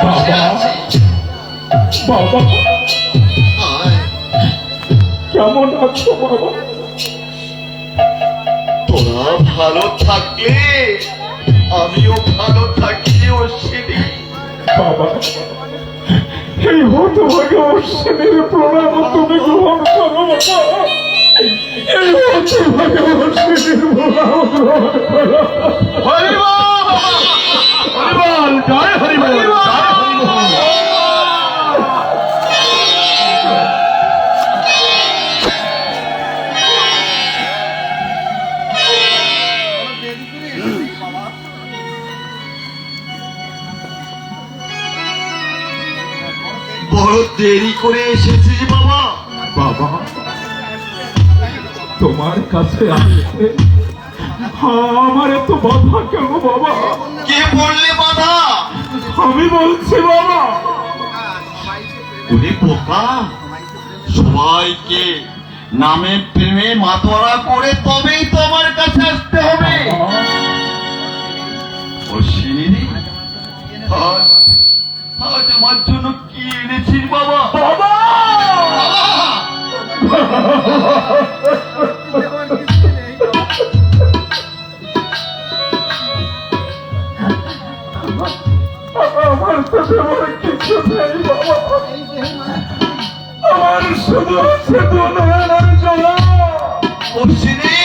বসে আছি। বাবা কেমন আছো বাবা? তোরা ভালো থাকলে আমিও ভালো থাকি অশ্বিনী। বাবা এই হতভাগে অশ্বিনীর প্রণাম তুমি গ্রহণ করো বাবা। এই হতভাগে অশ্বিনীর প্রণাম গ্রহণ করো। হরিবল হরিবল জয় হরিবল জয় হরিবল। বড় দেরি করে এসেছিস বাবা। বাবা তোমার কাছে আসতে আমার এত বাধা কেন বাবা? কে বললে বাধা? আমি বলছি বাবা। ওরে বোকা, সবাইকে নামে প্রেমে মাতোয়ারা করে তবেই তো আমার কাছে আসতে হবে। অশ্বিনী আজ আমার জন্য কি এনেছিস বাবা? বাবা আমার তো তেমন কিছু নেই বাবা। আমার শুধু আছে দুনিয়ার জ্বালা। অশ্বিনী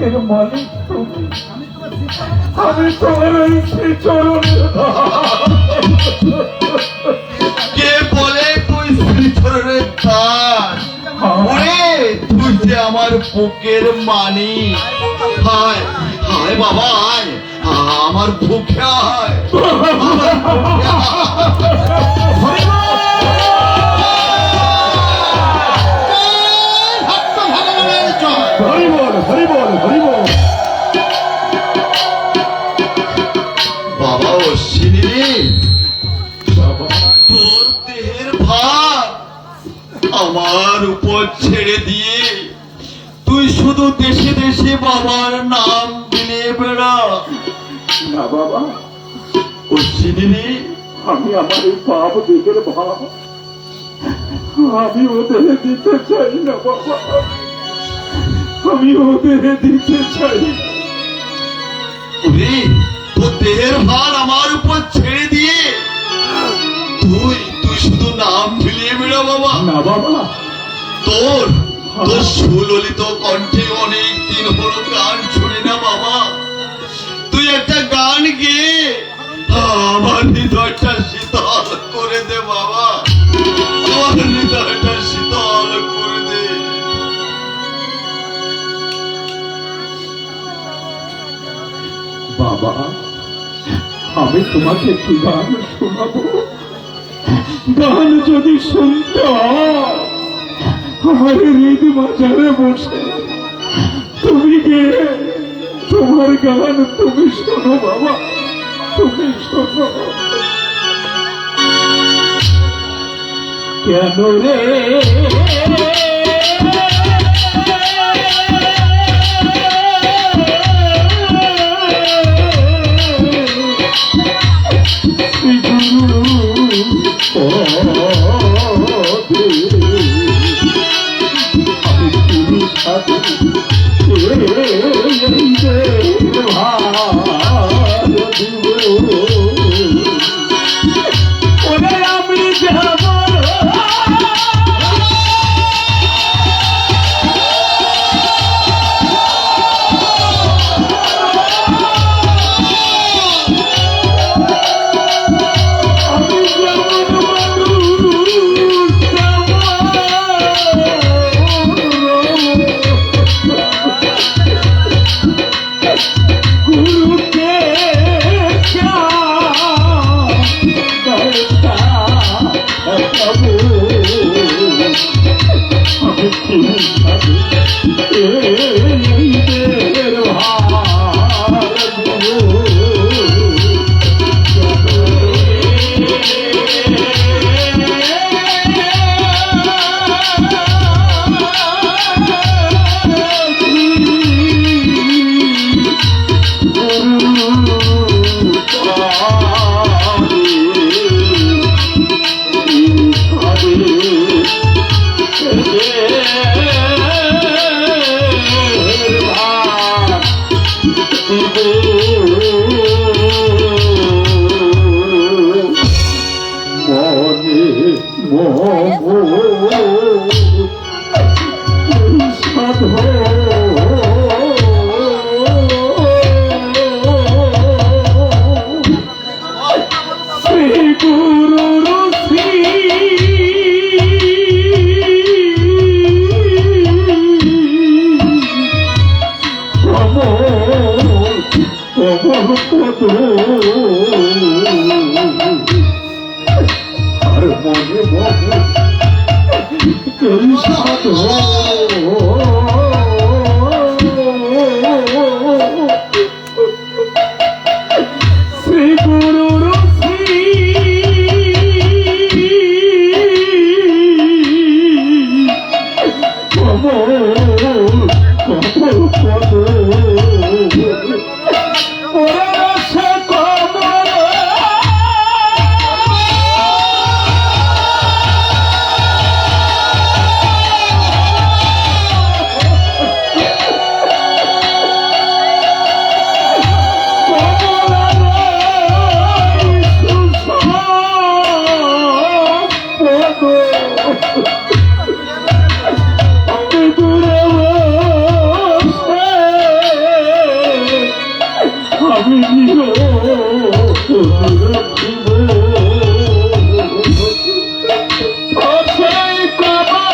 এর মালিক তুমি। আমি তোমার এই শ্রীচরণে কে বলে তুই শ্রীচরণের দাস? ওরে তুই যে আমার বুকের মানি। হায় হায় বাবা আয়, আমার বুকে আয়। হরিবল হরিবল হরিবল। বাবা অশ্বিনী রে, বাবা তোর দেহের ভার আমার উপর ছেড়ে দিয়ে তুই শুধু দেশে দেশে বাবার নাম দিলে বেড়া। না বাবা অশ্বিনী রে, আমি আমার এই পাপ দিকের ভাব আমি ওদের দিতে চাই না বাবা। আমি ওদের দিতে চাই না। ওরে তোর দেহের ভার আমার উপর ছেড়ে দিয়ে তুই তুই শুধু নাম মিলিয়ে বেড়া বাবা। না বাবা তোর তোর সুললিত কণ্ঠে অনেক দিন হলো গান শুনি না বাবা। তুই একটা গান গেয়ে আমার হৃদয়টা শীতল করে দে বাবা। আমার হৃদয়টা শীতল করে দে। বাবা আমি তোমাকে কি গান শোনাবো? গান যদি শুনতে আমার হৃদ বাজারে বসে তুমি গে তোমার গান তুমি শোনো বাবা, তুমি শোনো। কেন রে গুরুর কমল কমল পদ ওরে সে কমল আমি নির রাখিব সেই কবা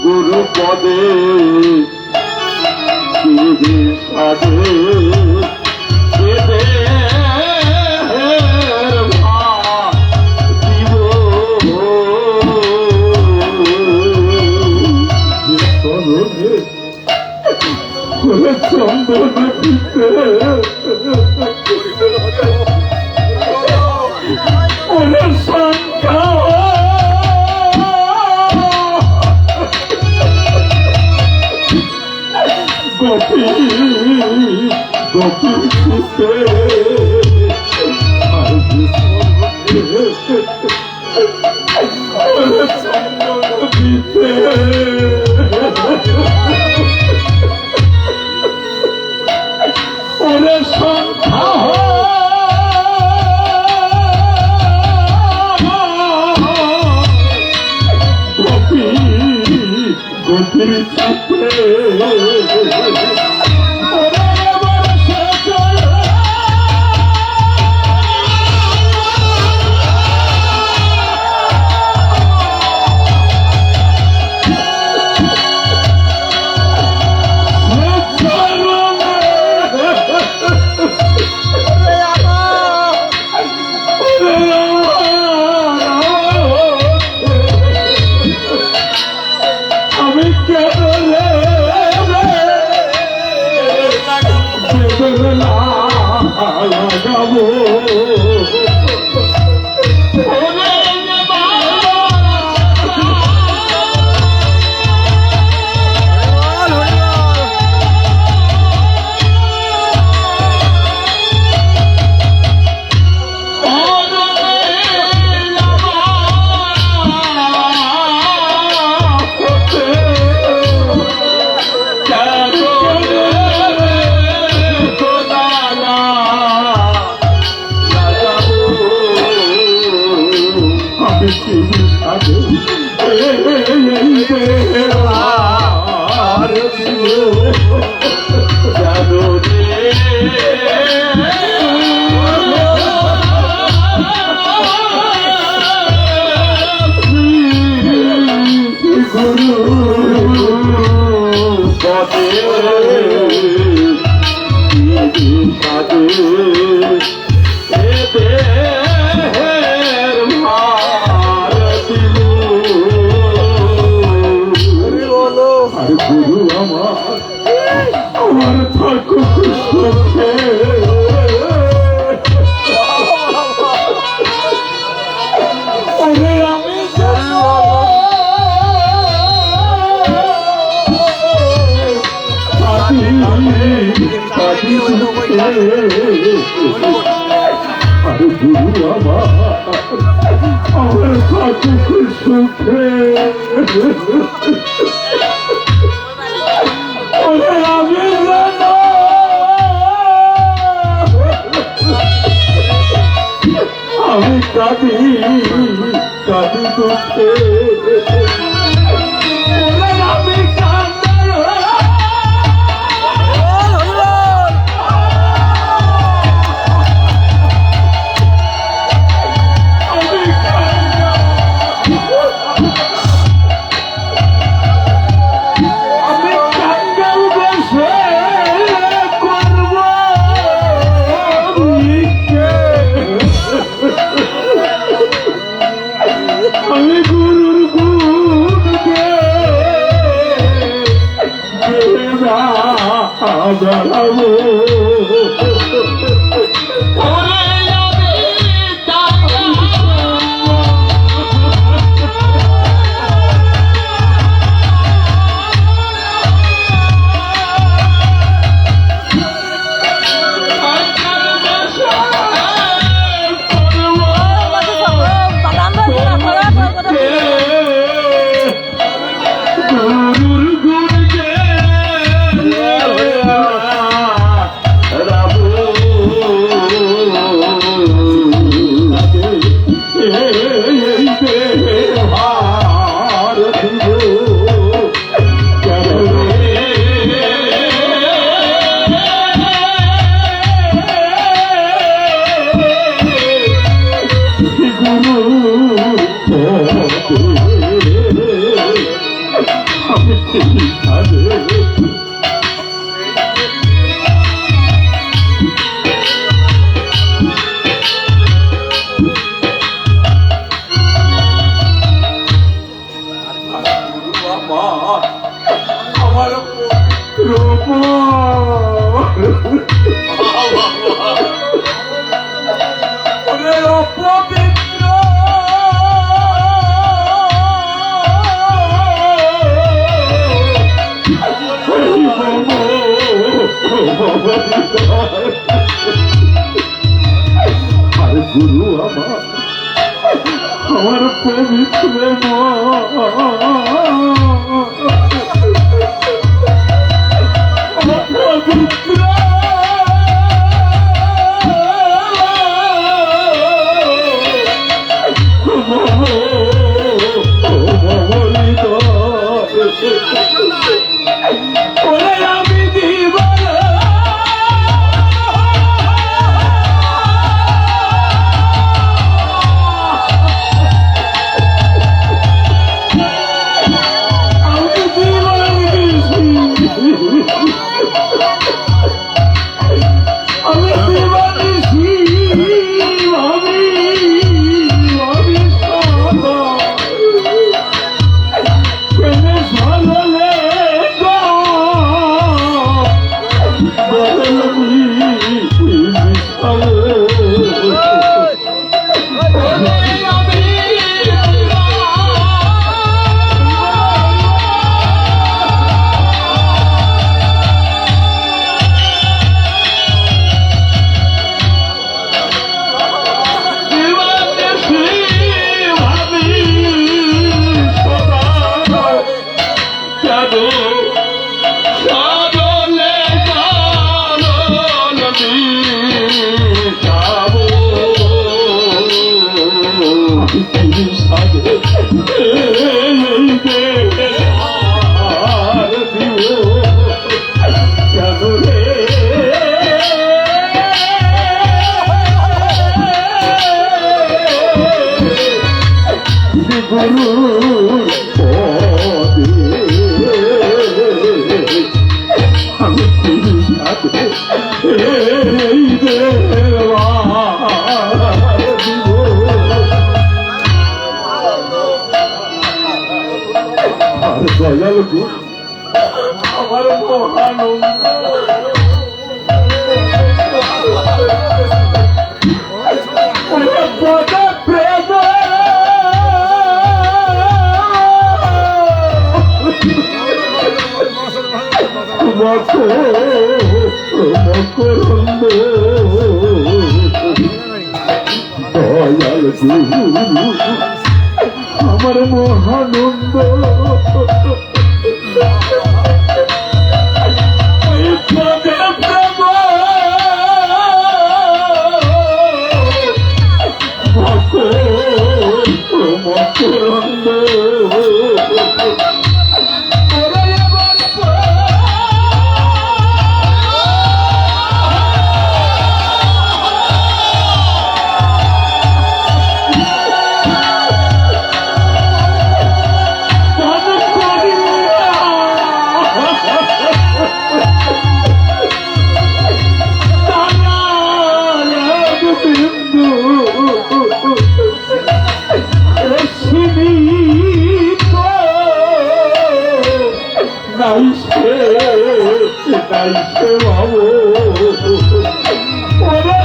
গুরু পদে সাধে চন্দন দিতে ওরে সংখ্যা গোপী গোপী দিতে ওরে চন্দন দিতে ওরে সংখ্যা গোপী গোপীর সাথে আমি কেবলে লাগাবো গুরু আমার থাকুক সুখে ওরে আমি আরে গুরু আমার থাকুক সুখে না বেড়াবো গুরু আমার পবিত্র পবিত্র আমি দিব আমার মহানন্দ প্রেম মকরন্দ দয়াল গুরু আমার মহানন্দ তাই সে ভাবো ওরে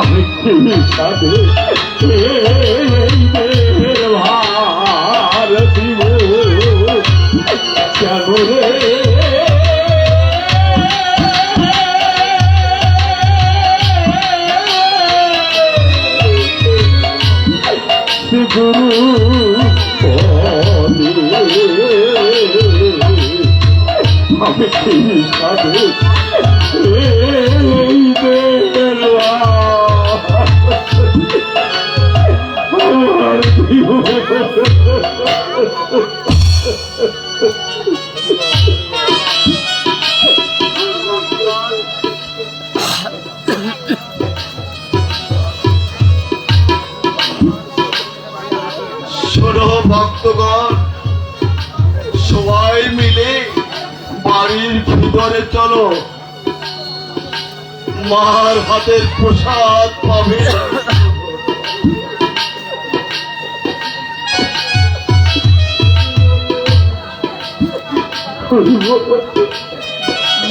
আমি কি সাথে ভার দিব কেন রে গুরু আমি কি সাথে শোনো ভক্তগণ, সবাই মিলে বাড়ির ভিতরে চলো, মার হাতের প্রসাদ পাবে।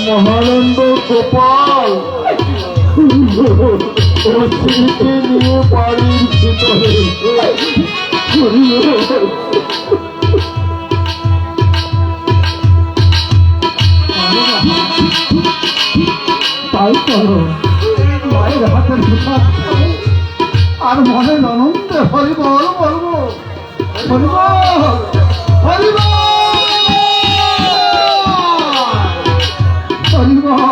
মহানন্দ গোপাল অস্ত্রীকে নিয়ে বাড়ির ভিতরে তাই করো, মায়ের হাতের প্রসাদ খাও, আর মনে আনন্দে হরিবল বলবো, হরিবল হরিবল হরিবল।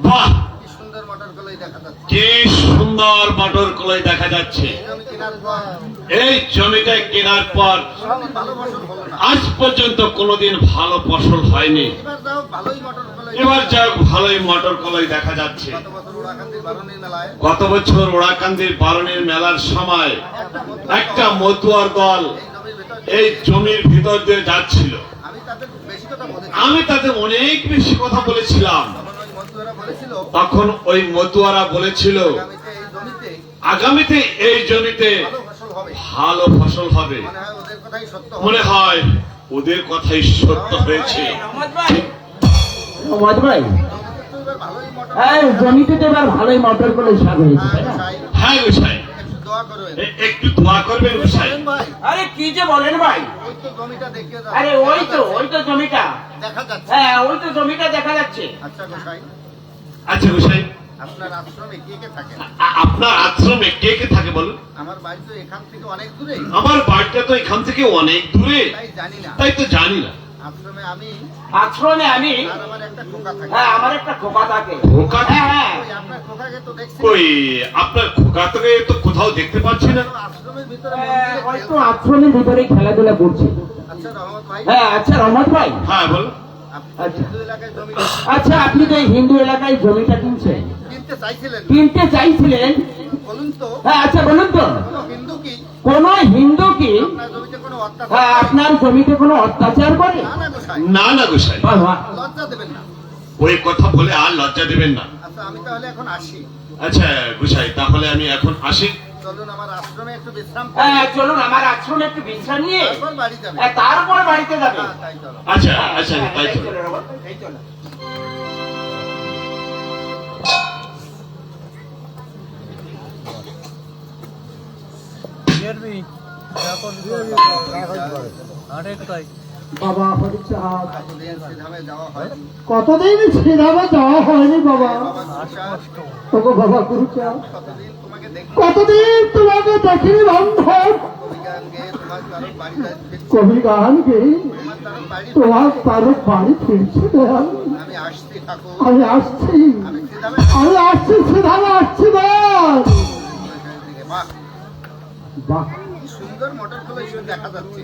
বাহ, কি সুন্দর মটর কলাই দেখা যাচ্ছে। এই জমিটা কেনার পর আজ পর্যন্ত কোনোদিন ভালো ফসল হয়নি, এবার যাক ভালোই মটর কলাই দেখা যাচ্ছে। গত বছর ওড়াকান্দির বারণীর মেলার সময় একটা মতুয়ার দল এই জমির ভিতর দিয়ে যাচ্ছিল, আমি তাদের অনেক বেশি কথা বলেছিলাম। তখন ওই মতুয়ারা বলেছিল আগামীতে এই জমিতে ভালো ফসল হবে। মনে হয় ওদের কথাই সত্য হয়েছে। জমিতে তো এবার ভালোই মটর করে শাক হয়েছে। হ্যাঁ গোসাই, একটু দোয়া করবেন গোসাই। আরে কি যে বলেন ভাই, আরে ওই তো জমিটা দেখা যাচ্ছে। হ্যাঁ ওই তো জমিটা দেখা যাচ্ছে। আচ্ছা গোসাই, আপনার আশ্রমে কে কে থাকে? আপনার আশ্রমে কে কে থাকে বলুন? আমার বাড়ি তো এখান থেকে অনেক দূরে। আমার বাড়িটা তো এখান থেকে অনেক দূরে, তাই জানি না। তাই তো জানি না। আশ্রমে আমি আর আমার একটা খোকা থাকে। হ্যাঁ আমার একটা খোকা থাকে। খোকা? হ্যাঁ হ্যাঁ ওই আপনার খোকাকে তো দেখছি। কই আপনার খোকাকে তো কোথাও দেখতে পাচ্ছি না। আশ্রমের ভিতরে হয়তো আশ্রমের ভিতরে খেলাধুলা করছে। আচ্ছা রহমত ভাই, হ্যাঁ আচ্ছা রহমত ভাই, হ্যাঁ বলো। আপনি আচ্ছা। হিন্দু এলাকায় জমি আচ্ছা আপনি তো এই হিন্দু এলাকায় জমিটা কিনছেন, কিনতে চাইছিলেন? কিনতে চাইছিলেন, বলুন তো হ্যাঁ আচ্ছা বলুন তো কোনো হিন্দু কি কোন হিন্দু কি আপনার জমিতে কোনো অত্যাচার হ্যাঁ করে? আপনার জমিতে কোনো অত্যাচার করে? না না গোসাই, না না গোসাই, বাহ, বাহ। লজ্জা দেবেন না। ওই কথা বলে আর লজ্জা দেবেন না। আচ্ছা আমি তাহলে এখন আসি। আচ্ছা গোসাই, তাহলে আমি এখন আসি। চলুন আমার আশ্রমে একটু বিশ্রাম করি, হ্যাঁ চলুন আমার আশ্রমে একটু বিশ্রাম নিয়ে তারপর বাড়ি যাবে। তারপর বাড়িতে যাবে। হ্যাঁ, তাই চলো। আচ্ছা আচ্ছা, তাই তো। চলো রবট, এই চলো। বাবা হরিচাঁদ, কতদিন শ্রীধামে যাওয়া হয়নি। কতদিন শ্রীধামে যাওয়া হয়নি বাবা। বাবা গুরুচাঁদ, ওগো বাবা গুরুচাঁদ, কতদিন তোমাকে দেখি। কতদিন তোমাকে দেখিনি বান্ধব। কবিগান গেয়ে তোমার কারোর বাড়ি যাচ্ছি। কবি গান গেয়ে তোমার কারোর বাড়ি তোমার কারো বাড়ি ফিরছে দয়াল। আমি আসছি ঠাকুর, আমি আসছি, আমি শ্রীধামে আমি আসছি, শ্রীধামে আসছি দয়াল। দিকে। বাহ, বাহ, কি সুন্দর মোটর গুলো এসে দেখা যাচ্ছে।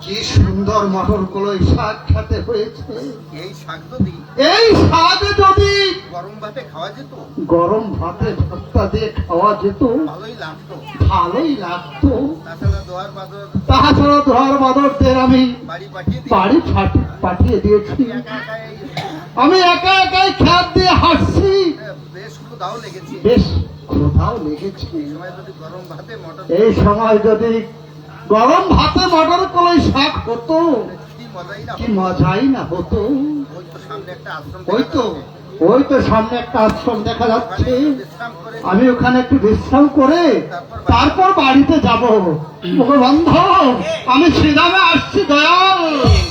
কি সুন্দর মটর কলই শাক খেতে হয়েছে। এই শাক যদি এই শাক যদি গরম ভাতে খাওয়া যেত গরম ভাতে ভর্তা দিয়ে খাওয়া যেত ভালোই লাগতো। ভালোই লাগতো। তাছাড়া দোয়ার বাদর তাছাড়া ধর বাদরদের আমি বাড়ি পাঠিয়ে দিই। বাড়ি পাঠিয়ে দিয়েছি। একা একা এই আমি একা একাই খ্যাত দিয়ে হাঁটছি। বেশ ক্ষুধাও লেগেছে। বেশ ক্ষুধাও লেগেছে। এই সময় যদি গরম ভাতে মটর এই সময় যদি গরম ভাতে মটর কলাই শাক হতো, কি মজাই না কি হতো। মজাই না হতো। ওই তো সামনে একটা আশ্রম ওই দেখা তো, যাচ্ছে। ওই তো সামনে একটা আশ্রম দেখা যাচ্ছে। ওখানে বিশ্রাম করে আমি ওখানে একটু বিশ্রাম করে তারপর বাড়িতে যাব। ওগো বান্ধব, আমি শ্রীধামে আসছি দয়াল।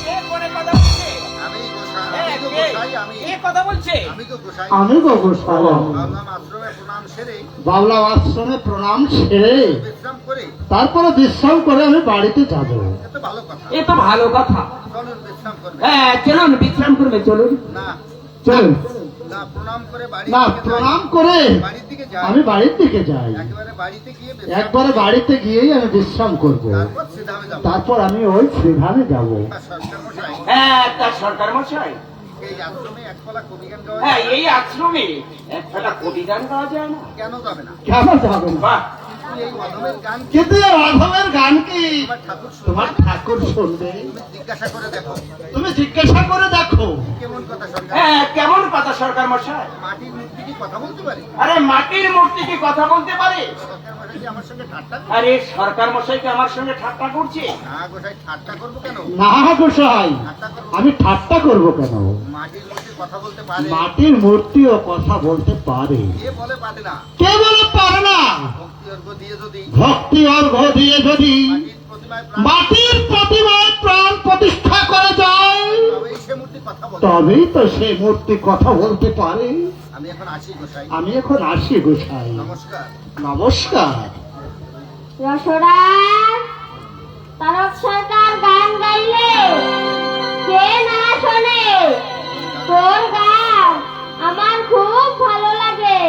কে ফোনে কথা বলছে? আমি গোসাই, হ্যাঁ, আমি তো কে? গোসাই, আমি কে কথা বলছে? আমি তো গোসাই। আমি গো গোসাই, ভাবলাম আশ্রমে প্রণাম সেরে বাবলা আশ্রমে প্রণাম সেরে বিশ্রাম করে তারপরে বিশ্রাম করে আমি বাড়িতে যাব। এত ভালো কথা। এ তো ভালো কথা। চলুন বিশ্রাম করবে। হ্যাঁ চলুন বিশ্রাম করবে, চলুন না চলুন। না, প্রণাম করে বাড়ি না, দিকে যাই। প্রণাম করে বাড়ির দিকে যাই। আমি বাড়ির দিকে যাই। একেবারে বাড়িতে গিয়ে বিশ্রাম একবারে বাড়িতে গিয়েই আমি বিশ্রাম করব। তারপর শ্রীধামে যাবো। তারপর আমি ওই শ্রীধামে যাব। আর সরকার মশাই, হ্যাঁ তা সরকার মশাই, এই আশ্রমে এক কলা কবি গান গাওয়া হ্যাঁ যায়? এই আশ্রমে একটা কবিগান গাওয়া যায় না? কেন যাবে না? কেন যাবে না? বাহ, কিন্তু এই অধমের গান কি কিন্তু এই অধমের গান কি তোমার ঠাকুর তোমার শুনবে? ঠাকুর শুনবে? তুমি জিজ্ঞাসা করে দেখো তুমি জিজ্ঞাসা করে দেখো। কেমন কথা সরকার। হ্যাঁ কেমন কথা সরকার মশাই? মাটির মূর্তি কি কথা বলতে পারে? আরে মাটির মূর্তি কি কথা বলতে পারে? সরকার মশাই কি আমার সঙ্গে ঠাট্টা করে? আরে সরকার মশাই কি আমার সঙ্গে ঠাট্টা করছে? না গোসাই, ঠাট্টা করবো কেন? না গোসাই, ঠাট্টা করবো। আমি ঠাট্টা করব কেন? মাটির মূর্তি কথা বলতে পারে। মাটির মূর্তিও কথা বলতে পারে। কে বলে পারে না? কে বলে পারে না? ভক্তি অর্ঘ দিয়ে যদি ভক্তি অর্ঘ দিয়ে যদি মাটির প্রতিমায় প্রাণ মাটির প্রতিমায় প্রাণ প্রতিষ্ঠা করে যায়, তবেই সে মূর্তি কথা বলে। তবেই তো সে মূর্তি কথা বলতে পারে। আমি এখন আসি গোসাই। আমি এখন আসি গোসাই। নমস্কার। নমস্কার। যশোদা, তারক সরকার গান গাইলে কে না শোনে? তোর গান আমার খুব ভালো লাগে,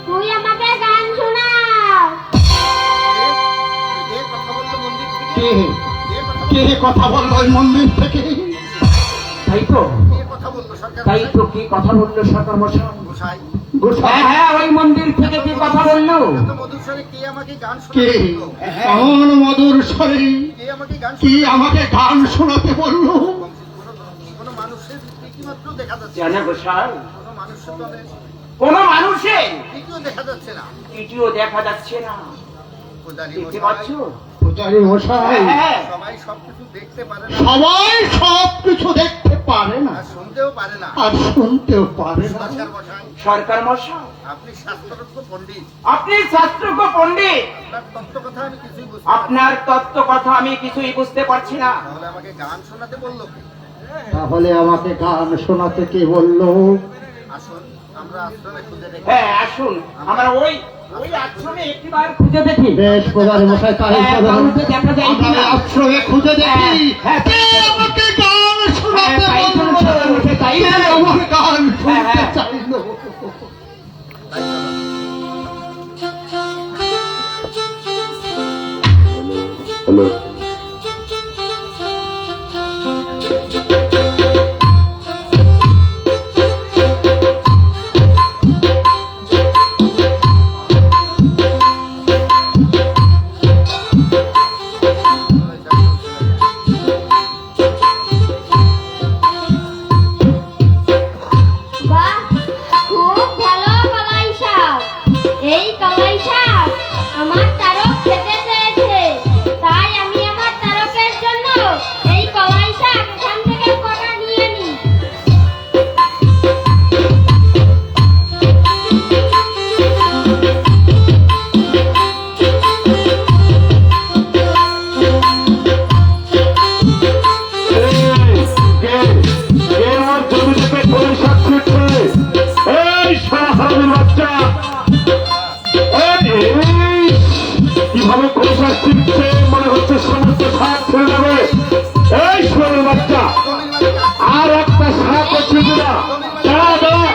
তুই আমাকে গান শোনা। কে কথা বললো মন্দির থেকে? কে কে কথা কে কথা বললো ওই মন্দির থেকে? তাই তো, কে কথা বললো সরকার তাই মশাই? তো কি কথা বললো সরকার মশাই? গোসাই, গোসাই, হ্যাঁ হ্যাঁ ওই মন্দির থেকে কি কথা বললো? এত মধুর স্বরে কে আমাকে গান কে শোনাতে বললো? এমন মধুর স্বরে কে আমাকে গান কি শোনাতে আমাকে গান শোনাতে বললো? বললো? কোনো মানুষের রীতিমাত্র দেখা যাচ্ছে না। জানে গোসাই, কোনো মানুষের তবে কোন মানুষের রীতিও দেখা যাচ্ছে না। ভিডিও দেখা যাচ্ছে না, পূজারী দেখতে মশাই, পাচ্ছ? পূজারী মশাই, হ্যাঁ সবাই সবকিছু দেখতে পারে না সবাই সব কিছু দেখতে পারে না আর শুনতেও পারে না। আর শুনতেও পারে না। সরকার মশাই, সরকার মশাই, আপনি শাস্ত্রজ্ঞ পণ্ডিত, আপনি শাস্ত্রজ্ঞ পণ্ডিত, আপনার তত্ত্ব কথা আমি কিছুই বুঝতে পারি না। আপনার তত্ত্ব কথা আমি কিছুই বুঝতে পারছি না। তাহলে আমাকে গান শোনাতে বললো কে? তাহলে আমাকে গান শোনাতে কে বললো? আসুন আমরা আশ্রমে খুঁজে দেখি। হ্যাঁ আসুন, আমরা ওই ওই আশ্রমে একটিবার খুঁজে দেখি। বেশ পূজারী মশাই, তাই হ্যাঁ, করুন। কাউকে দেখা যায় আমরা কিনা? আশ্রমে খুঁজে দেখি হ্যাঁ, কে আমাকে গান শোনাতে হ্যাঁ, তাই করুন, বললো? সরকার মশাই, তাই কে করুন। আমাকে গান হ্যাঁ, শুনতে হ্যাঁ। চাইলো? তাই চলো। হ্যালো, শুনবে না, দাঁড়া দাঁড়া।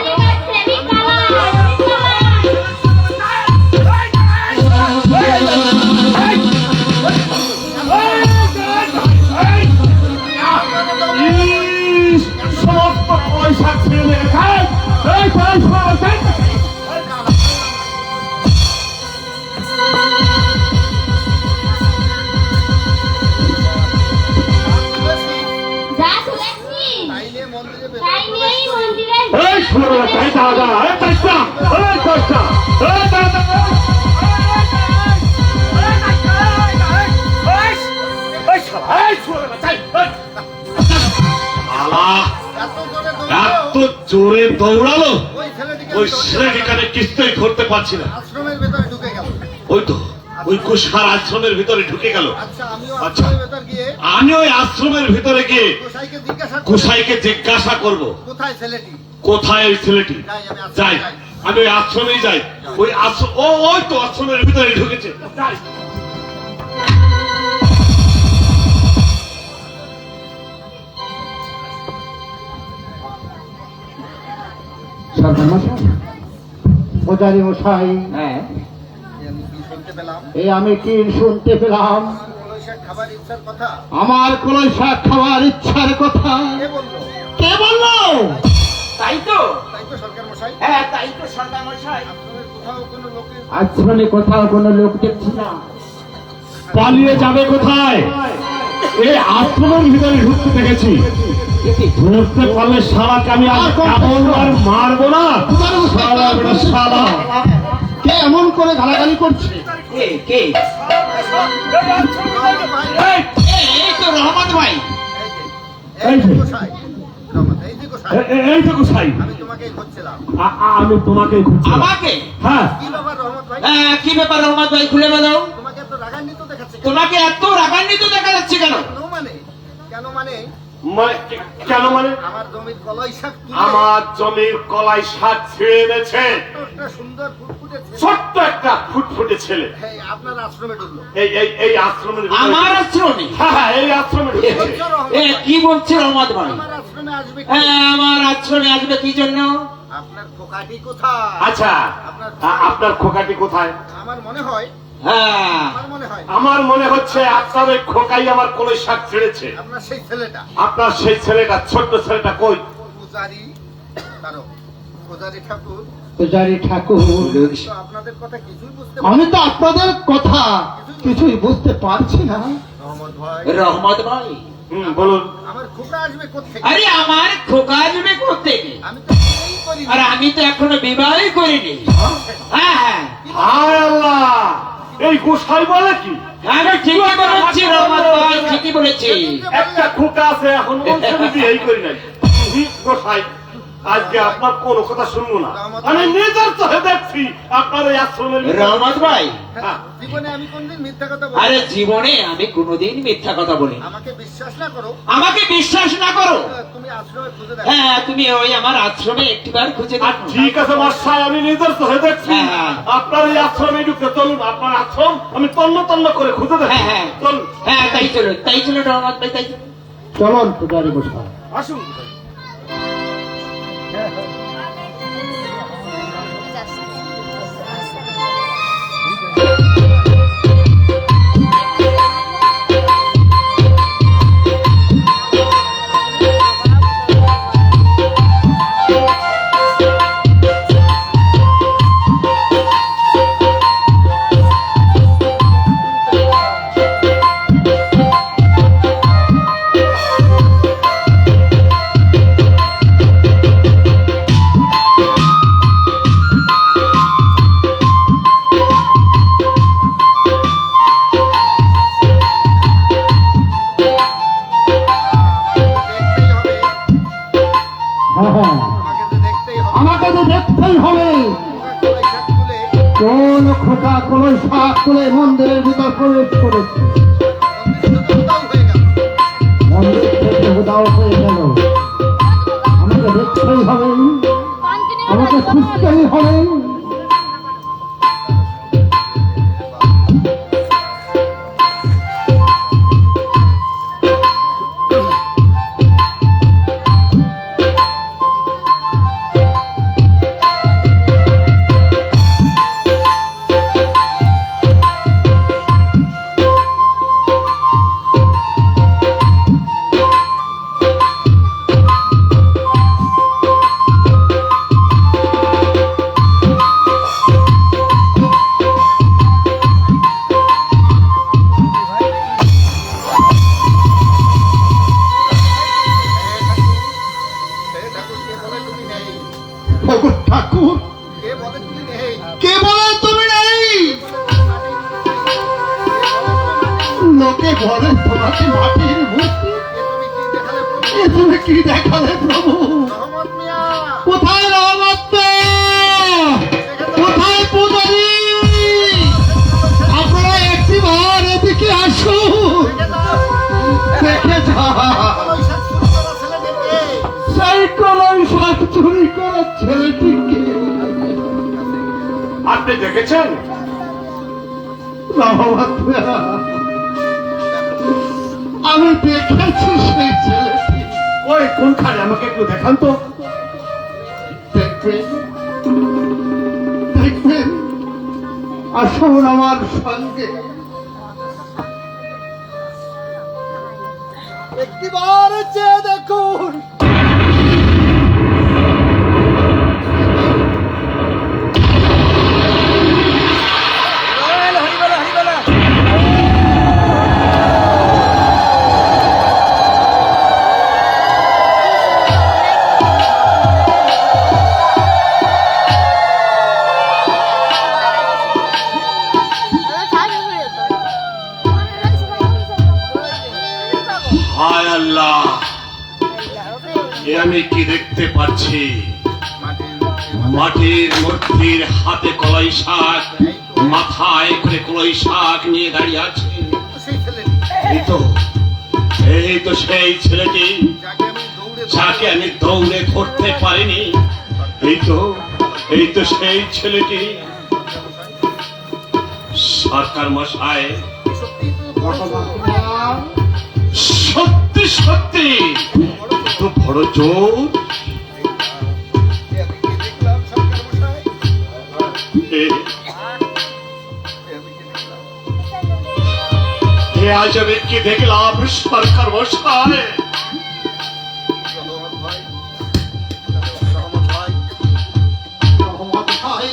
ইস, সমস্ত পয়সা ছেলে খায়, এই পয়সা খায়। যা তুলেছি তাই নিয়ে মন্দিরে তাই নিয়েই মন্দিরে এই শোনো, তাই দাদা, এই পয়সা, এই পয়সা, এই দাদা। আলা, এত এত জোরে দৌড়ালো, জোরে দৌড়ালো, ওই ছেলেটিকে ওই ছেলেটিকে কিছুতেই ধরতে পারছি না। আশ্রমের ভেতরে ঢুকে গেল। ওই তো, ওই কুষার আশ্রমের ভিতরে ঢুকে গেল। আচ্ছা, আমিও আচ্ছা। আশ্রমের ভেতর গিয়ে আমি ওই আশ্রমের ভিতরে গিয়ে গোসাইকে জিজ্ঞাসা করব, কুসাইকে জিজ্ঞাসা করব, কোথায় ছেলেটি? কোথায় ওই ছেলেটি। যাই, আমি আশ্রমে যাই, যাই। আমি ওই আশ্রমেই যাই। ওই আশ্রম, ওই তো আশ্রমের ভিতরে ঢুকেছে। যাই। পূজারি মশাই, হ্যাঁ আমি কি শুনতে পেলাম? এই আমি কি শুনতে পেলাম? কলসা খাবার ইচ্ছার কথা আমার কলই শাক খাওয়ার ইচ্ছার কথা কে বললো? কে বললো? তাই তো, তাই তো সরকার মশাই। হ্যাঁ তাই তো সরকার মশাই। আশ্রমের কোথাও কোনো লোকের আশ্রমে কোথাও কোনো লোক দেখছি না। পালিয়ে যাবে কোথায়? এই আশ্রমের ভিতরে ঢুকতে দেখেছি। ধরতে পারলে শালাকে আমি আজ এমন আর মারবো না। শালা বেটা শালা। কে এমন করে গালাগালি করছে? কে কে? ভাই, এই তো রহমত ভাই। এই যে গোসাই, রহমত, এই যে গোসাই, এই তো গোসাই, আমি তোমাকেই খুঁজছিলাম। আমি তোমাকে খুঁজছি। আমাকে? হ্যাঁ, কি ব্যাপার রহমত ভাই? হ্যাঁ, কি ব্যাপার রহমত ভাই, খুলে বলো। তোমাকে এত রাগান্বিত দেখাচ্ছে কেন? তোমাকে এত রাগান্বিত দেখা যাচ্ছে কেন? কেন মানে কেন মানে? আমার জমির কলই শাক তুলে আমার জমির কলাই শাক ছেড়ে এনেছে একটা সুন্দর ফুটফুটে ছেলে ছোট্ট একটা ফুটফুটে ছেলে এই আপনার আশ্রমে ঢুকলো। এই আশ্রমের ভিতরে। আমার আশ্রমে? হ্যাঁ হ্যাঁ, এই আশ্রমে ঢুকেছে। বলছো রহমত এ ভাই, কি বলছে রহমত ভাই? আমার আশ্রমে আসবে কে? হ্যাঁ, আমার আশ্রমে আসবে কি জন্য? আপনার খোকাটি কোথায়? আচ্ছা, আপনার খোকাটি কোথায়? আমার মনে হয় হ্যাঁ, আমার মনে হচ্ছে আপনার ওই খোকাই আমার কলই শাক ছেড়েছে। আপনার সেই ছেলেটা আপনার সেই ছেলেটা, ছোট্ট ছেলেটা কই? পূজারি, তারও পূজারি ঠাকুর পূজারি ঠাকুর, তো আপনাদের কথা কিছুই বুঝতে আমি তো আপনাদের কথা কিছুই বুঝতে পারছি না। রহমত ভাই, রহমত ভাই। বলুন। আমার খোকা আসবে কোথেকে? আরে আমার খোকা আসবে কোত্থেকে? আমি তো বিয়েই করিনি। আর আমি তো এখনো বিবাহই করিনি। হ্যাঁ হ্যাঁ, হায় আল্লাহ, এই গোসাই বলে কি? আমি ঠিকই বলেছি রহমত ভাই, ঠিকই বলেছি। একটা খোকা আছে, এখন বলছে আমি বিয়েই করি নাই। গোসাই, আজকে আপনার কোনো কথা শুনবো না। আমি নিজের চোখে দেখছি আপনার এই আশ্রমের ভিতরে। রহমত ভাই, হ্যাঁ। জীবনে আমি কোনদিন মিথ্যা কথা আরে বলি? জীবনে আমি কোনোদিন মিথ্যা কথা বলি না। আমাকে বিশ্বাস না করো, আমাকে বিশ্বাস না করো, তুমি আশ্রমে খুঁজে দেখো। হ্যাঁ তুমি ওই আমার আশ্রমে একটিবার খুঁজে আর দেখো। ঠিক আছে মশাই, আমি নিজের চোখে দেখছি হ্যাঁ। আপনার এই আশ্রমে ঢুকতে। চলুন, আপনার আশ্রম আমি তন্ন তন্ন করে খুঁজে দেখি। হ্যাঁ হ্যাঁ চলুন, হ্যাঁ, তাই চলো তাই চলো রহমত ভাই, তাই চলো। চলুন পূজারি মশাই। আসুন। দেখতেই হবে, হ্যাঁ হ্যাঁ, দেখতেই হবে। আমাকে তো দেখতেই হবে। খোকা কলই শাক তুলে কোন খোকা কলই শাক তুলে মন্দিরের ভিতর প্রবেশ করেছে? মন্দিরে তো উধাও হয়ে গেল। মন্দির থেকে উদাও হয়ে গেল। আমাকে দেখতেই হবে, আমাকে খুঁজতেই হবে। ওগো ঠাকুর, কে বলে তুমি নেই? কে বলে তুমি নেই? লোকে বলে তোমাকে মাটির মূর্তি। এ তুমি কি দেখালে প্রভু? এ তুমি কি দেখালে প্রভু? রহমত মিয়া, কোথায় রহমত? কোথায় পূজারী? আপনারা একটি বার এদিকে আসুন, দেখে যা ওই শাশুড়ি করা ছেলেটিকে। সেই কলম শাক চুরি করা ছেলেটিকে। আপনি দেখেছেন? রহমত মিয়া, আমি দেখেছি সেই ছেলেটি। ওই কোনখানে আমাকে একটু দেখান তো। দেখবেন, দেখবেন, আসুন আমার সঙ্গে। একটিবার চেয়ে দেখুন। হায় আল্লাহ, এ আমি কি দেখতে পাচ্ছি? মাটির মূর্তির হাতে কলাই শাক, মাথায় করে কলাই শাক নিয়ে দাঁড়িয়ে আছে। সেই ছেলেটি এই তো সেই ছেলেটি যাকে আমি দৌড়ে ধরতে পারিনি। এই তো সেই ছেলেটি। সরকার মশাই, সত্যি সত্যি তো বড় জোর। দেখলাম সরকার মশাই, আজ আমি কি দেখলাম সরকার মশাই? রহমত ভাই, রহমত ভাই, রহমত ভাই,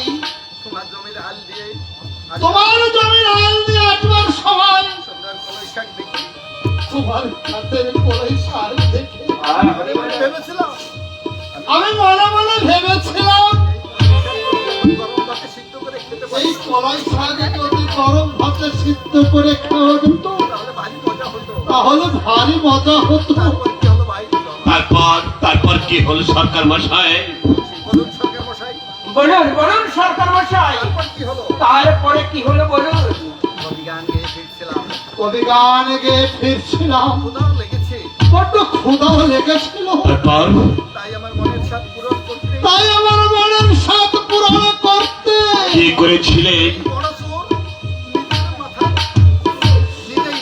তোমার জমির হাল দিয়ে তোমার জমির হাল দিয়ে আসবার সময় সুন্দর কলাই শাক দেখি। তোমার হাতের কলাই শাক দেখে মনে মনে ভেবেছিলাম আমি মনে মনে ভেবেছিলাম গরম ভাতে সিদ্ধ করে খেতে পারি, এই কলাই শাক যদি গরম ভাতে সিদ্ধ করে খাওয়া যেত তাহলে ভারী মজা হতো। তাহলে ভারী মজা হতো। তারপর কি হলো ভাই? তারপর কি হলো সরকার মশাই? বলুন সরকার মশাই, বলুন বলুন সরকার মশাই, তারপর কি হলো? তারপরে কি হলো বলুন। নদী গান গেয়ে ফিরছিলাম, কবি গান গেয়ে ফিরছিলাম, ক্ষুধাও লেগেছে, বড্ড ক্ষুধাও লেগেছিল। তারপর তাই আমার মনের স্বাদ পূরণ করতে তাই আমার মনের স্বাদ পূরণ করতে কি করেছিলে? বড় চোর নিজের মাথায় নিজেই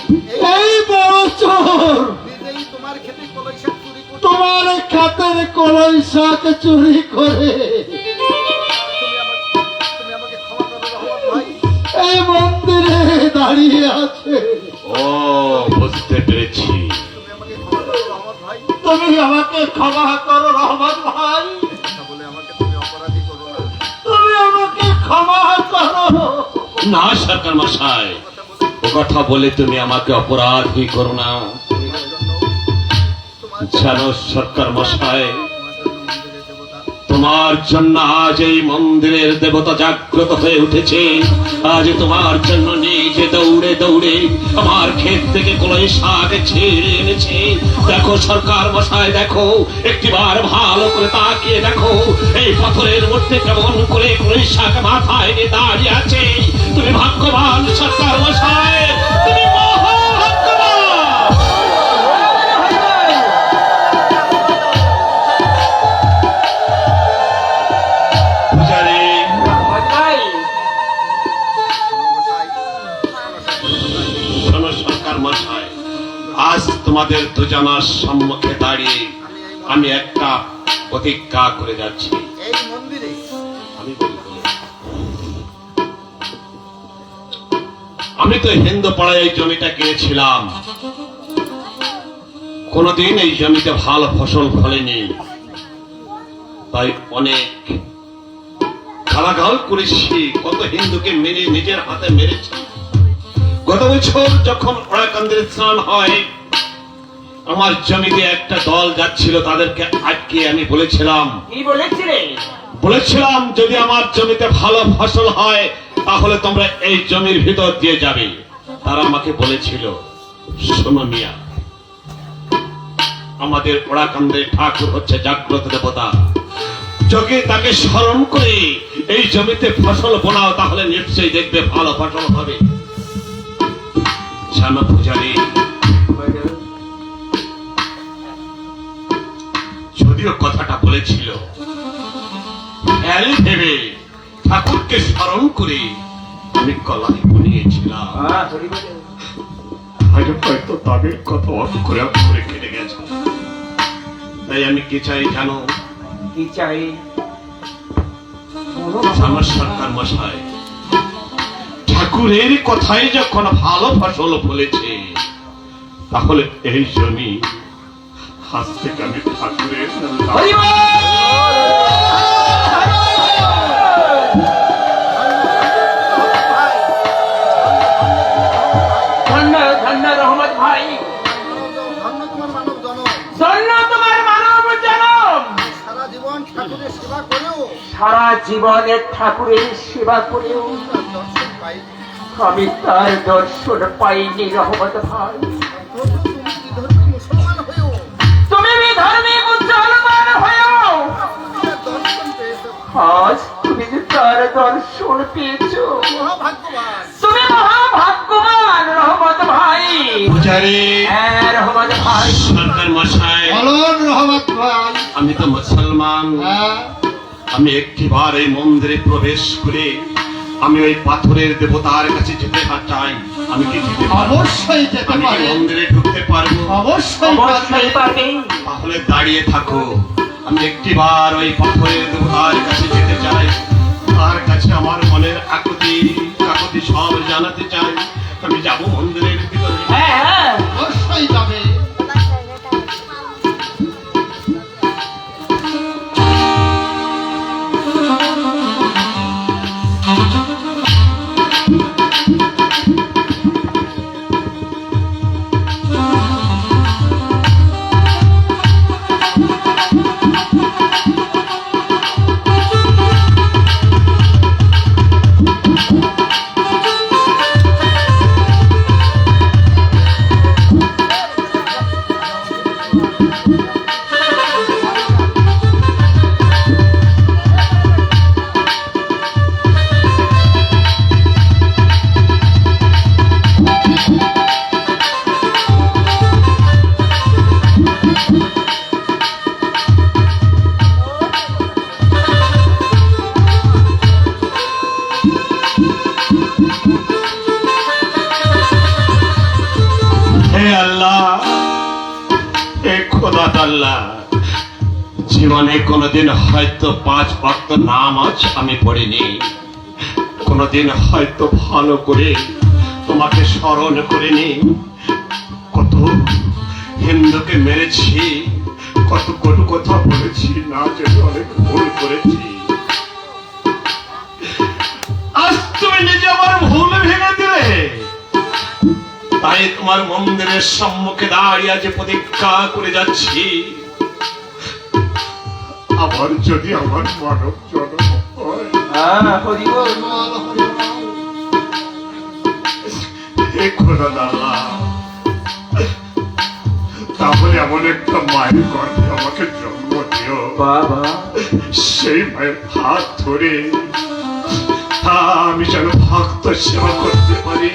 এই বড় চোর নিজেই তোমার খেতে কলাই শাক চুরি করতে তোমার খাতের কলাই শাক চুরি করে তুমি আমাকে ক্ষমা করো রহমত ভাই। এই মন্দিরে দাঁড়িয়ে আছে। ও, বুঝতে পেরেছি। তুমি আমাকে ক্ষমা করো রহমত ভাই। তুমি আমাকে ক্ষমা করো রহমত ভাই, কথা বলে আমাকে তুমি অপরাধী করো না। তুমি আমাকে ক্ষমা করো। না সরকার মশাই, ও কথা বলে তুমি আমাকে অপরাধী করো না। তোমার জন্য তোমার জানো সরকার মশাই, মন্দিরের দেবতা তোমার জন্য আজ এই মন্দিরের দেবতা জাগ্রত হয়ে উঠেছে। আজ তোমার জন্য নিজে দৌড়ে দৌড়ে আমার ক্ষেত থেকে কলাই শাক ছেড়ে এনেছে। দেখো সরকার মশাই, দেখো একটিবার ভালো করে তাকিয়ে দেখো, এই পাথরের মধ্যে কেমন করে কলাই শাক মাথায় নিয়ে দাঁড়িয়ে আছে। তুমি ভাগ্যবান সরকার মশাই, তুমি মহাভাগ্যবান। পূজারী, মশাই, শোনো সরকার মশাই, আজ তোমাদের দুজনার সম্মুখে দাঁড়িয়ে আমি একটা প্রতিজ্ঞা করে যাচ্ছি। এই মন্দিরে আমি বলবো, আমি তো হিন্দু পাড়ায় এই জমিটা কিনেছিলাম, কোনদিন এই জমিতে ভালো ফসল ফলেনি, তাই অনেক গালাগাল করেছি, কত হিন্দুকে মেরে নিজের হাতে মেরেছি। গত বছর যখন ওরাকান্দের স্নান হয়, আমার জমিতে একটা দল যাচ্ছিল, তাদেরকে আটকে আমি বলেছিলাম, কি বলেছিলে? বলেছিলাম যদি আমার জমিতে ভালো ফসল হয় তাহলে তোমরা এই জমির ভিতর দিয়ে যাবে। তারা আমাকে বলেছিল, শোনো মিয়া, আমাদের ওড়াকান্দের ঠাকুর হচ্ছে জাগ্রত দেবতা, যদি তাকে স্মরণ করে এই জমিতে ফসল বোনাও তাহলে নিশ্চয়ই দেখবে ভালো ফসল হবে। জানো পূজারী, যদিও কথাটা বলেছিল ভেবে ঠাকুরকে স্মরণ করে আমি গলায় বনিয়েছিলাম, হয়তো তাদের কথা অক্ষরে অক্ষরে কেটে গেছে। তাই আমি কি চাই জানো? কি চাই? আমার সরকার মশাই, ঠাকুরের কথাই যখন ভালো ফসল বলেছে তাহলে এই জমি আজ থেকে আমি ঠাকুরের ধন্য ধন্য রহমত ভাই, ধন্য তোমার মানব জনম। ধন্য তোমার মানব জনম। সারা জীবন ঠাকুরের সেবা করেও সারা জীবনের ঠাকুরের সেবা করেও তার দর্শন পাইনি। আমি তার দর্শন পাইনি রহমত ভাই। অথচ তুমি বিধর্মী মুসলমান হয়েও তুমি বিধর্মী মুসলমান হয়েও তার দর্শন পেয়েছো। আজ তুমি যে তার দর্শন পেয়েছো, মহাভাগ্যবান। তুমি মহাভাগ্যবান রহমত ভাই। পূজারী, হ্যাঁ রহমত ভাই। সরকার মশাই, বলুন রহমত ভাই। আমি তো মুসলমান, হ্যাঁ, আমি একটিবার এই মন্দিরে প্রবেশ করে আমি ওই পাথরের দেবতার কাছে যেতে চাই। আমি কি যেতে পারবো? অবশ্যই যেতে আমি কি পারে, মন্দিরে ঢুকতে পারবো? অবশ্যই অবশ্যই পারবে। তাহলে দাঁড়িয়ে থাকো, আমি একটিবার ওই পাথরের দেবতার কাছে যেতে চাই। তার কাছে আমার মনের কাকুতি কাকুতি সব জানাতে চাই। আমি যাবো মন্দিরের ভিতরে। হ্যাঁ হ্যাঁ অবশ্যই যাবে। হে আল্লাহ, হে খোদা আল্লাহ, জীবনে কোনোদিন হয়তো 5 ওয়াক্ত নামাজ আমি পড়িনি, কোনোদিন হয়তো ভালো করে তোমাকে স্মরণ করিনি। কত হিন্দুকে মেরেছি, কত কটু কথা বলেছি, না যেতে অনেক ভুল করেছি। আজ তুমি নিজে আমার ভুল ভেঙে দিলে, তাই তোমার মন্দিরের সম্মুখে দাঁড়িয়ে আজ প্রতীক্ষা করে যাচ্ছি। আবার যদি আমার মানব জন্ম হয়, হ্যাঁ হরি বল। হে খোদা আল্লাহ, তাহলে এমন একটা মায়ের গর্ভে আমাকে জন্ম দিও, বাবা সেই মায়ের হাত ধরে আমি যেন ভক্ত সেবা করতে পারি।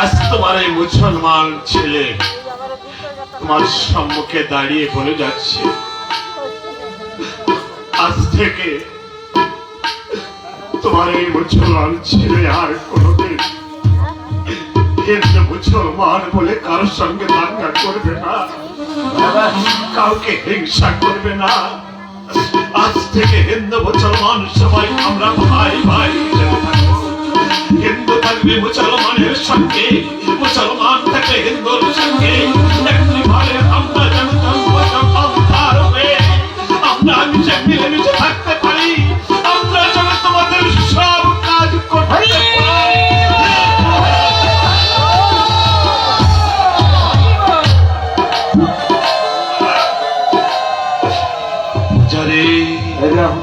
আজ তোমার এই মুসলমান ছেলে তোমার সম্মুখে দাঁড়িয়ে বলে যাচ্ছে, আজ থেকে তোমার এই মুসলমান ছেলে আর কোনোদিন হিন্দু মুসলমান বলে কারোর সঙ্গে দাঙ্গা করবে না, কাউকে হিংসা করবে না। আজ থেকে হিন্দু মুসলমান সবাই আমরা ভাই ভাই হিসেবে থাকবো। হিন্দু থাকবে মুসলমানের সঙ্গে, মুসলমান থাকবে হিন্দুর সঙ্গে, একটি ভাইয়ের আমরা যেন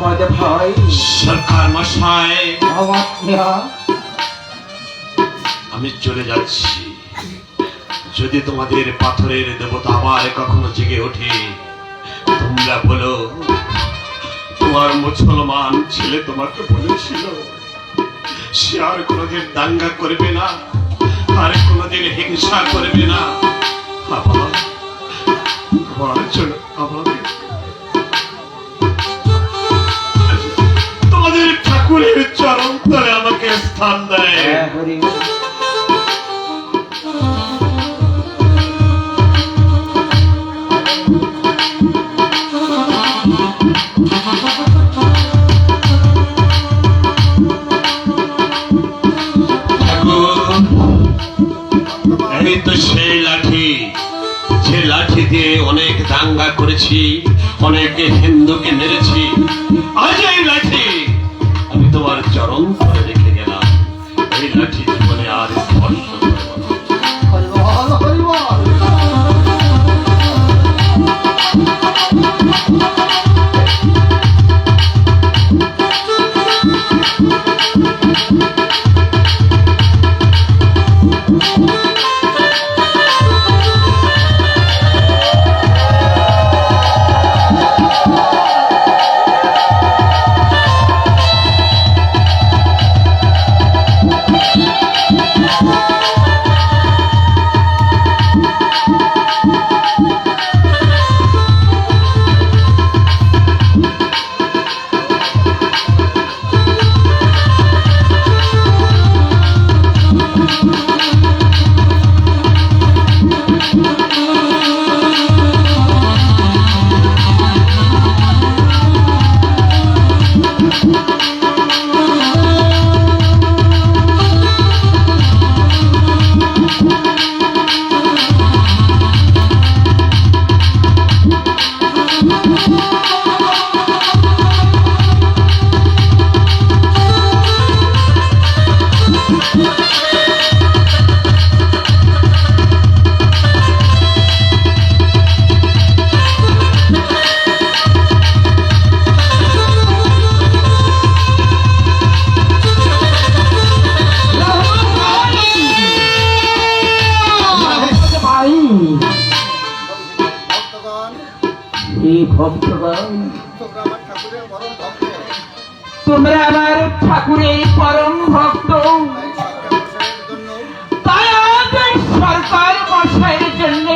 মোহাম্মদ ভাই সরকার মশাই, আমার নেহা আমি চলে যাচ্ছি। যদি তোমাদের পাথরের দেবতা আবার কখনো জেগে ওঠে, তোমরা বলো তোমার মুসলমান ছেলে তোমাকে বলেছিল সে আর কোনোদিন দাঙ্গা করবে না, আর কোনোদিন হিংসা করবে না। আবার তোমাদের ঠাকুরের চরণ তলে আমাকে স্থান দেয়। হরি এই তো সেই লাঠি, যে লাঠি দিয়ে অনেক দাঙ্গা করেছি, অনেক হিন্দুকে মেরেছি। আজ এই লাঠি আমি তোমার চরণ করে রেখে গেলাম। এই লাঠি জীবনে আর স্পর্শ করব না। হরিবল হরিবল। ভক্তগণ, তোমরা আমার ঠাকুরের পরম ভক্ত, তোমরা আমার ঠাকুরের পরম ভক্ত। তাই সরকার মশাইয়ের জন্য তাই আজ সরকার মশাইয়ের জন্য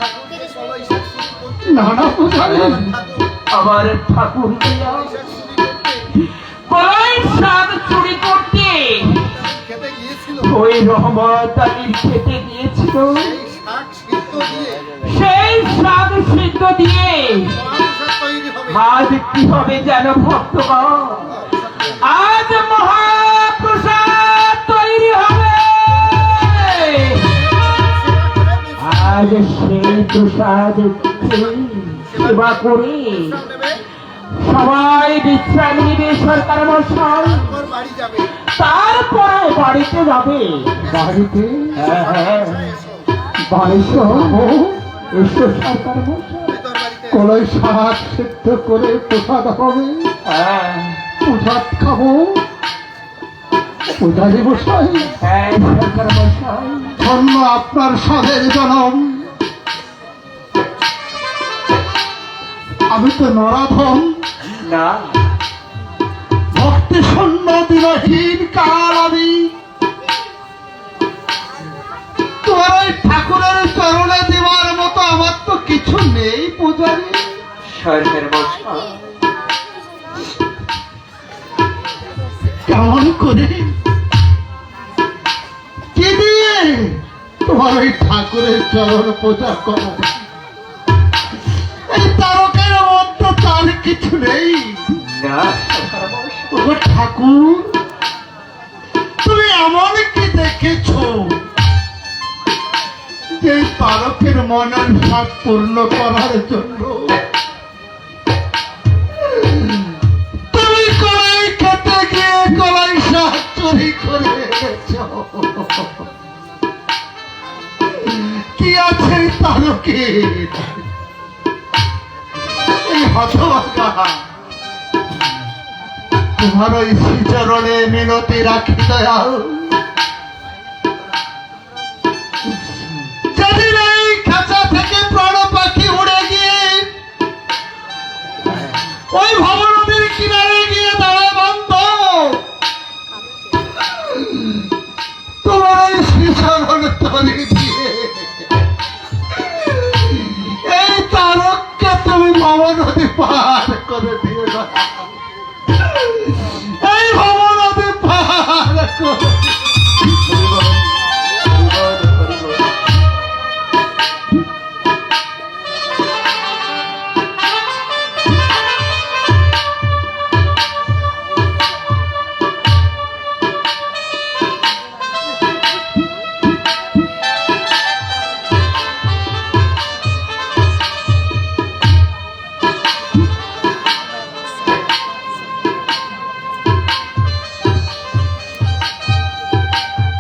ঠাকুরকে সবাই শাস্তি করতে, নানা পূজারী আমার ঠাকুর শাস্তি করতে কলাই শাক চুরি করতে খেতে গিয়েছিল। ওই রহমত আলীর খেতে গিয়েছিল। সেই শাক সিদ্ধ দিয়ে সেই শাক সিদ্ধ দিয়ে মহাপ্রসাদ তৈরি হবে। আজ কি হবে যেন ভক্তগণ, আজ মহাপ্রসাদ তৈরি হবে। আজ সেই প্রসাদ সেবা করে সবাই বিশ্রাম নিবে সরকার মশাই, তারপর বাড়ি যাবে। তারপরে বাড়িতে যাবে। বাড়িতে হ্যাঁ হ্যাঁ, বাইশো এসো সরকার মশাই। ভেতর বাড়িতে কলাই শাক সেদ্ধ করে প্রসাদ হবে, হ্যাঁ প্রসাদ খাবো। পূজারি মশাই, হ্যাঁ সরকার মশাই, ধন্য আপনার সাধের জনম। আমি তো নরাধম, না ভক্তি শূন্য দিনহীন কাল আমি। তোমার ওই ঠাকুরের চরণে দেওয়ার মতো আমার তো কিছু নেই পূজারি। সরকার মশাই, কেমন করে কি দিয়ে তোমার ওই ঠাকুরের চরণ পূজা করো? এই তারকের মধ্যে তার কিছু নেই। না সরকার মশাই, ওগো ঠাকুর, তুমি এমন কি দেখেছো যে তারকের মনের ভাব পূর্ণ করার জন্য তুমি কলাই খেতে গিয়ে কলাই শাক চুরি করে এনেছো? কি আছে তারকের? এই হতভাগা তোমার ওই শ্রীচরণে মিনতি রাখি দয়াল, যেদিন এই খাঁচা থেকে প্রাণ পাখি উড়ে গিয়ে ওই ভবনদীর কিনারে গিয়ে দাঁড়ায় বান্ধ, তোমার ওই শ্রীচরণে তলে দিয়ে এই তারককে তুমি ভবনদী পার করে দিয়ে দাও, এই ভবনদী পার করে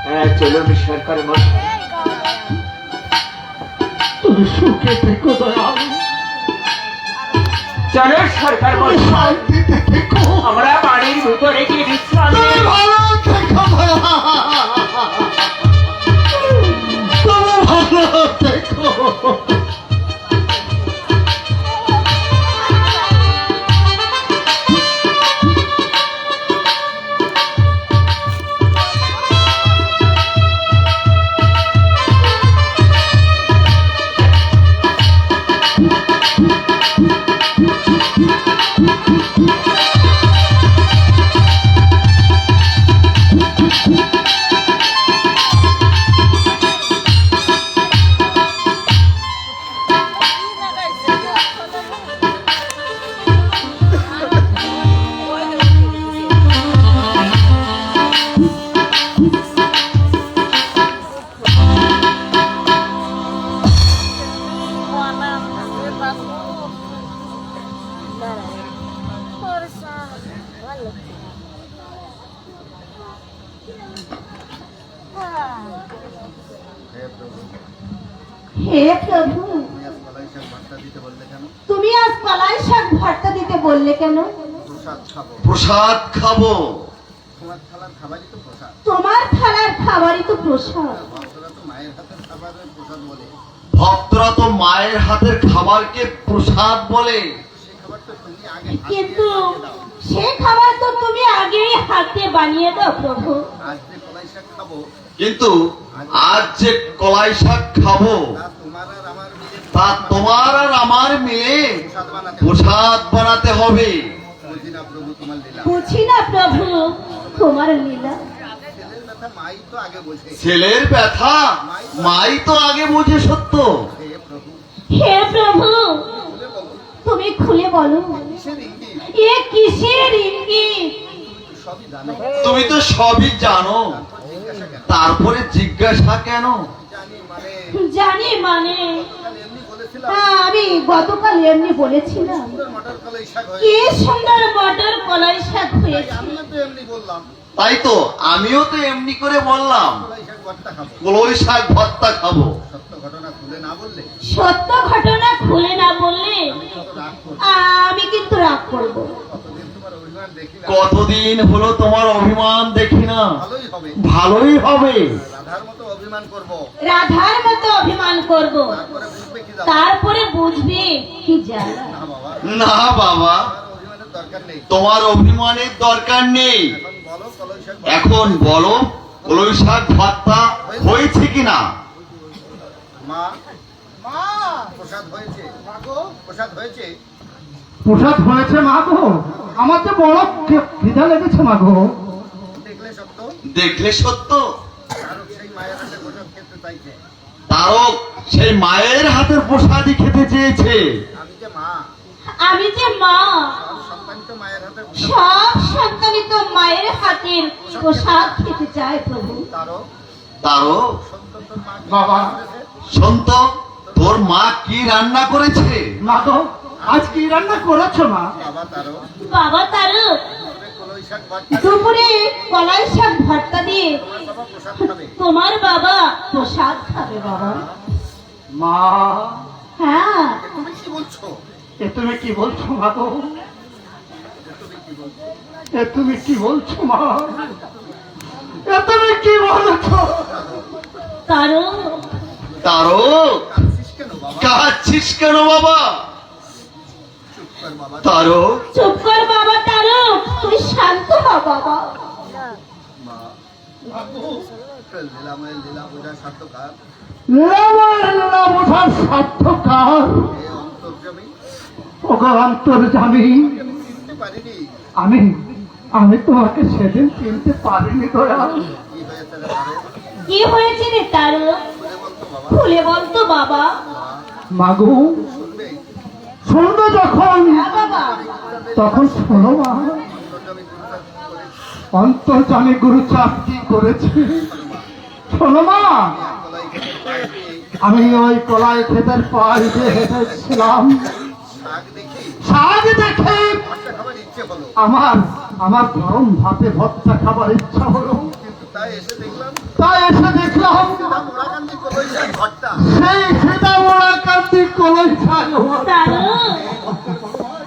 হ্যাঁ চলুন সরকার মশাই। তুমি সুখে থেকো দয়াল, চলো সরকার মশাই, শান্তিতে থেকো, আমরা বাড়ির ভিতরে গিয়ে বিশ্রাম তুমি নিই। ভালো থেকো দয়াল, তুমি ভালো থেকো। হে প্রভু, তুমি আজ কলাই শাক ভর্তা দিতে বললে কেন? প্রসাদ খাবো। তোমার থালার খাবারই তো প্রসাদ। ভক্তরা তো মায়ের হাতের খাবারকে প্রসাদ বলে, কিন্তু সে খাবার তো তুমি আগেই হাতে বানিয়ে দাও প্রভু। কিন্তু আজ যে কলাই শাক খাবো তা তোমার আর আমার মিলে প্রসাদ বানাতে হবে। বুঝি না প্রভু তোমার লীলা। ছেলের ব্যথা মাই তো আগে বোঝে সত্য। হে প্রভু তুমি খুলে বলো, এ কিসের ইঙ্গিত? তুমি তো সবই জানো, তারপরে জিজ্ঞাসা কেন? জানি মানে আমি গতকাল এমনি বলেছিলাম কি সুন্দর মটর কলাই শাক হয়েছে। তাই তো আমিও তো এমনি করে বললাম কলই শাক ভর্তা খাবো। সত্য ঘটনা খুলে না বললে আমি কিন্তু রাগ করব। কতদিন হলো তোমার অভিমান দেখি না। ভালোই হবে, রাধার মতো অভিমান করব, তারপরে বুঝবে কি জ্বালা। না বাবা, তোমার অভিমানের দরকার নেই। এখন বলো কলই শাক ভর্তা হয়েছে কিনা? প্রসাদ হয়েছে মা গো, আমার তো বড় খিদা লেগেছে মা গো। দেখলে সত্য, তারক সেই মায়ের হাতের প্রসাদই খেতে চেয়েছে। আমি যে মা, সব সন্তানই তো মায়ের হাতের প্রসাদ খেতে চায় প্রভু। তারক বাবা, শোন তো, তোর মা কি রান্না করেছে? মা গো আজ কি রান্না করেছো মা? বাবা তারক দুপুরে কলাই শাক ভর্তা দিয়ে তোমার বাবা প্রসাদ খাবে বাবা। মা, হ্যাঁ এ তুমি কি বলছো মা গো? এ তুমি কি বলছো মা? এ তুমি কি বলছো? তারো তারক, কাঁদছিস কেন বাবা? তারক, চুপ কর বাবা, তারো তুমি শান্ত হও বাবা। লীলা বোঝা সার্থকার লীলা বোঝার সার্থকার এ অন্তর্যামী অন্তর্যামী, চিনতে পারিনি। আমি আমি তোমাকে সেদিন চিনতে পারিনি দয়া। কি হয়েছে রে তারে? কি হয়েছে রে তারো? খুলে বলতো বাবা। মাগু শুনবে শুনবে যখন, হ্যাঁ বাবা। তখন শোনো মা। অন্তর্যামী গুরুচার করে অন্তর্জামী গুরুচাপ কি করেছে শোনো মা। কলাই খেতে পারিনি। আমি ওই কলাই ক্ষেতের পাড় দিয়ে হেঁটেছিলাম, শাক দেখি শাক দেখে ভর্তা খাবার ইচ্ছে হলো, আমার আমার গরম ভাতে ভর্তা খাবার ইচ্ছা হলো। কিন্তু তাই এসে দেখলাম তাই এসে দেখলাম তা মোড়াকান্দি কলাই শাক ভর্তা। সেই সেটা মোড়া কান্দি কলই শাক ভর্তা। তারো